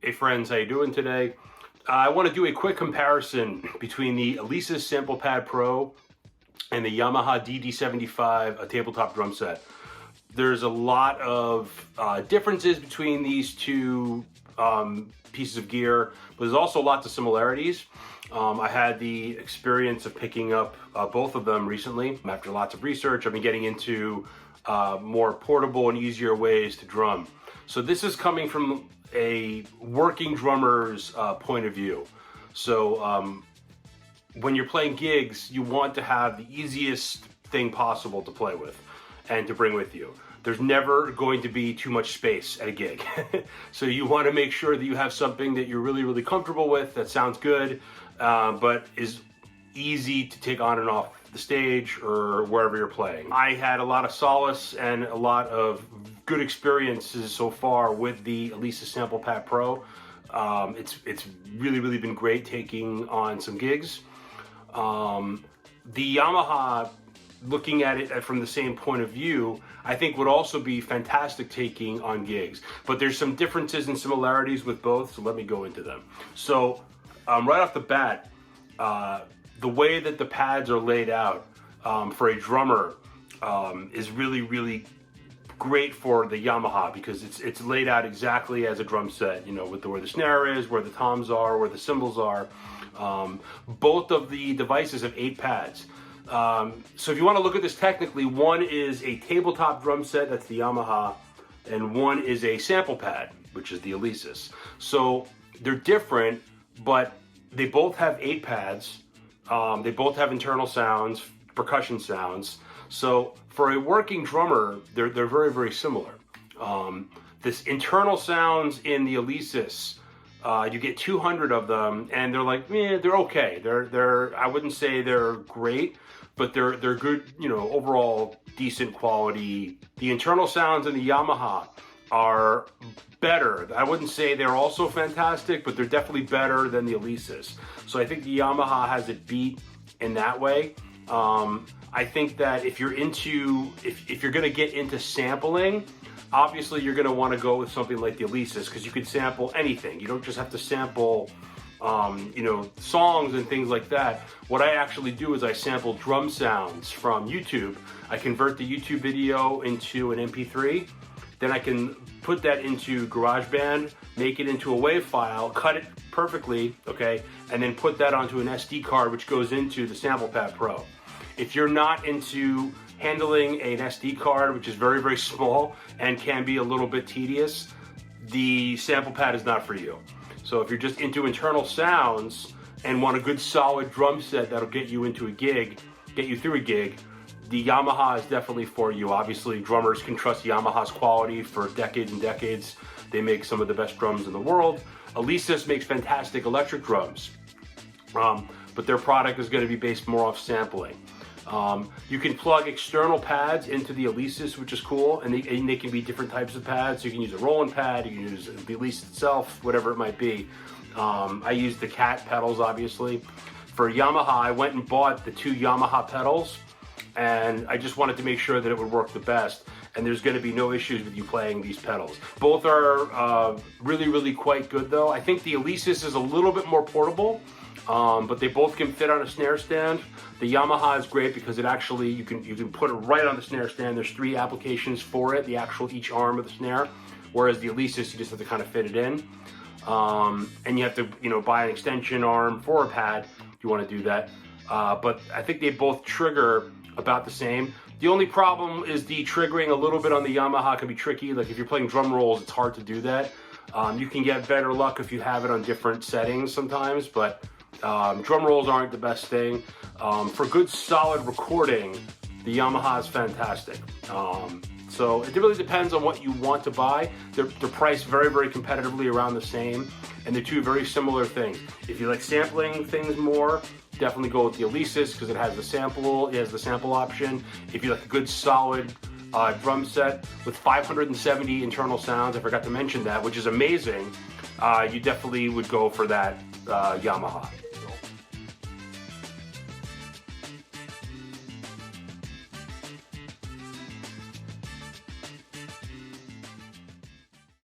Hey friends, how you doing today? I want to do a quick comparison between the Alesis Samplepad Pro and the Yamaha DD75, a tabletop drum set. There's a lot of differences between these two pieces of gear, but there's also lots of similarities. I had the experience of picking up both of them recently. After lots of research, I've been getting into more portable and easier ways to drum. So this is coming from a working drummer's point of view. So when you're playing gigs, you want to have the easiest thing possible to play with and to bring with you. There's never going to be too much space at a gig. So you want to make sure that you have something that you're really, really comfortable with, that sounds good, but is easy to take on and off the stage or wherever you're playing. I had a lot of solace and a lot of good experiences so far with the Alesis Samplepad Pro. It's really been great taking on some gigs. The Yamaha, looking at it from the same point of view, I think would also be fantastic taking on gigs. But there's some differences and similarities with both, so let me go into them. So right off the bat, the way that the pads are laid out for a drummer is really great for the Yamaha, because it's laid out exactly as a drum set, you know, with where the snare is, where the toms are, where the cymbals are. Both of the devices have 8 pads. So if you want to look at this technically, one is a tabletop drum set, that's the Yamaha, and one is a sample pad, which is the Alesis. So they're different, but they both have 8 pads. They both have internal sounds, percussion sounds. So for a working drummer, they're very similar. This internal sounds in the Alesis, you get 200 of them, and they're like, they're okay. I wouldn't say they're great, but they're good, you know, overall decent quality. The internal sounds in the Yamaha are better. I wouldn't say they're also fantastic, but they're definitely better than the Alesis. So I think the Yamaha has it beat in that way. I think that if you're gonna get into sampling, obviously you're gonna want to go with something like the Alesis, because you can sample anything. You don't just have to sample you know, songs and things like that. What I actually do is I sample drum sounds from YouTube. I convert the YouTube video into an MP3, then I can put that into GarageBand, make it into a WAV file, cut it perfectly, okay, and then put that onto an SD card, which goes into the Samplepad Pro. If you're not into handling an SD card, which is very small and can be a little bit tedious, the Samplepad is not for you. So if you're just into internal sounds and want a good solid drum set that'll get you into a gig, get you through a gig, the Yamaha is definitely for you. Obviously, drummers can trust Yamaha's quality for decades and decades. They make some of the best drums in the world. Alesis makes fantastic electric drums, but their product is going to be based more off sampling. You can plug external pads into the Alesis, which is cool, and they can be different types of pads. You can use a rolling pad, you can use the Alesis itself, whatever it might be. I use the Cat pedals, obviously. For Yamaha, I went and bought the 2 Yamaha pedals, and I just wanted to make sure that it would work the best, and there's going to be no issues with you playing these pedals. Both are really quite good, though. I think the Alesis is a little bit more portable, but they both can fit on a snare stand. The Yamaha is great because it actually, you can put it right on the snare stand. There's 3 applications for it, each arm of the snare, whereas the Alesis, you just have to kind of fit it in. And you have to, you know, buy an extension arm for a pad if you want to do that. But I think they both trigger about the same. The only problem is the triggering a little bit on the Yamaha can be tricky. Like if you're playing drum rolls, it's hard to do that. You can get better luck if you have it on different settings sometimes, but drum rolls aren't the best thing. For good solid recording, the Yamaha is fantastic. So it really depends on what you want to buy. They're priced very competitively around the same, and they're 2 very similar things. If you like sampling things more, definitely go with the Alesis because it has the sample option. If you like a good solid drum set with 570 internal sounds, I forgot to mention that, which is amazing, you definitely would go for that Yamaha.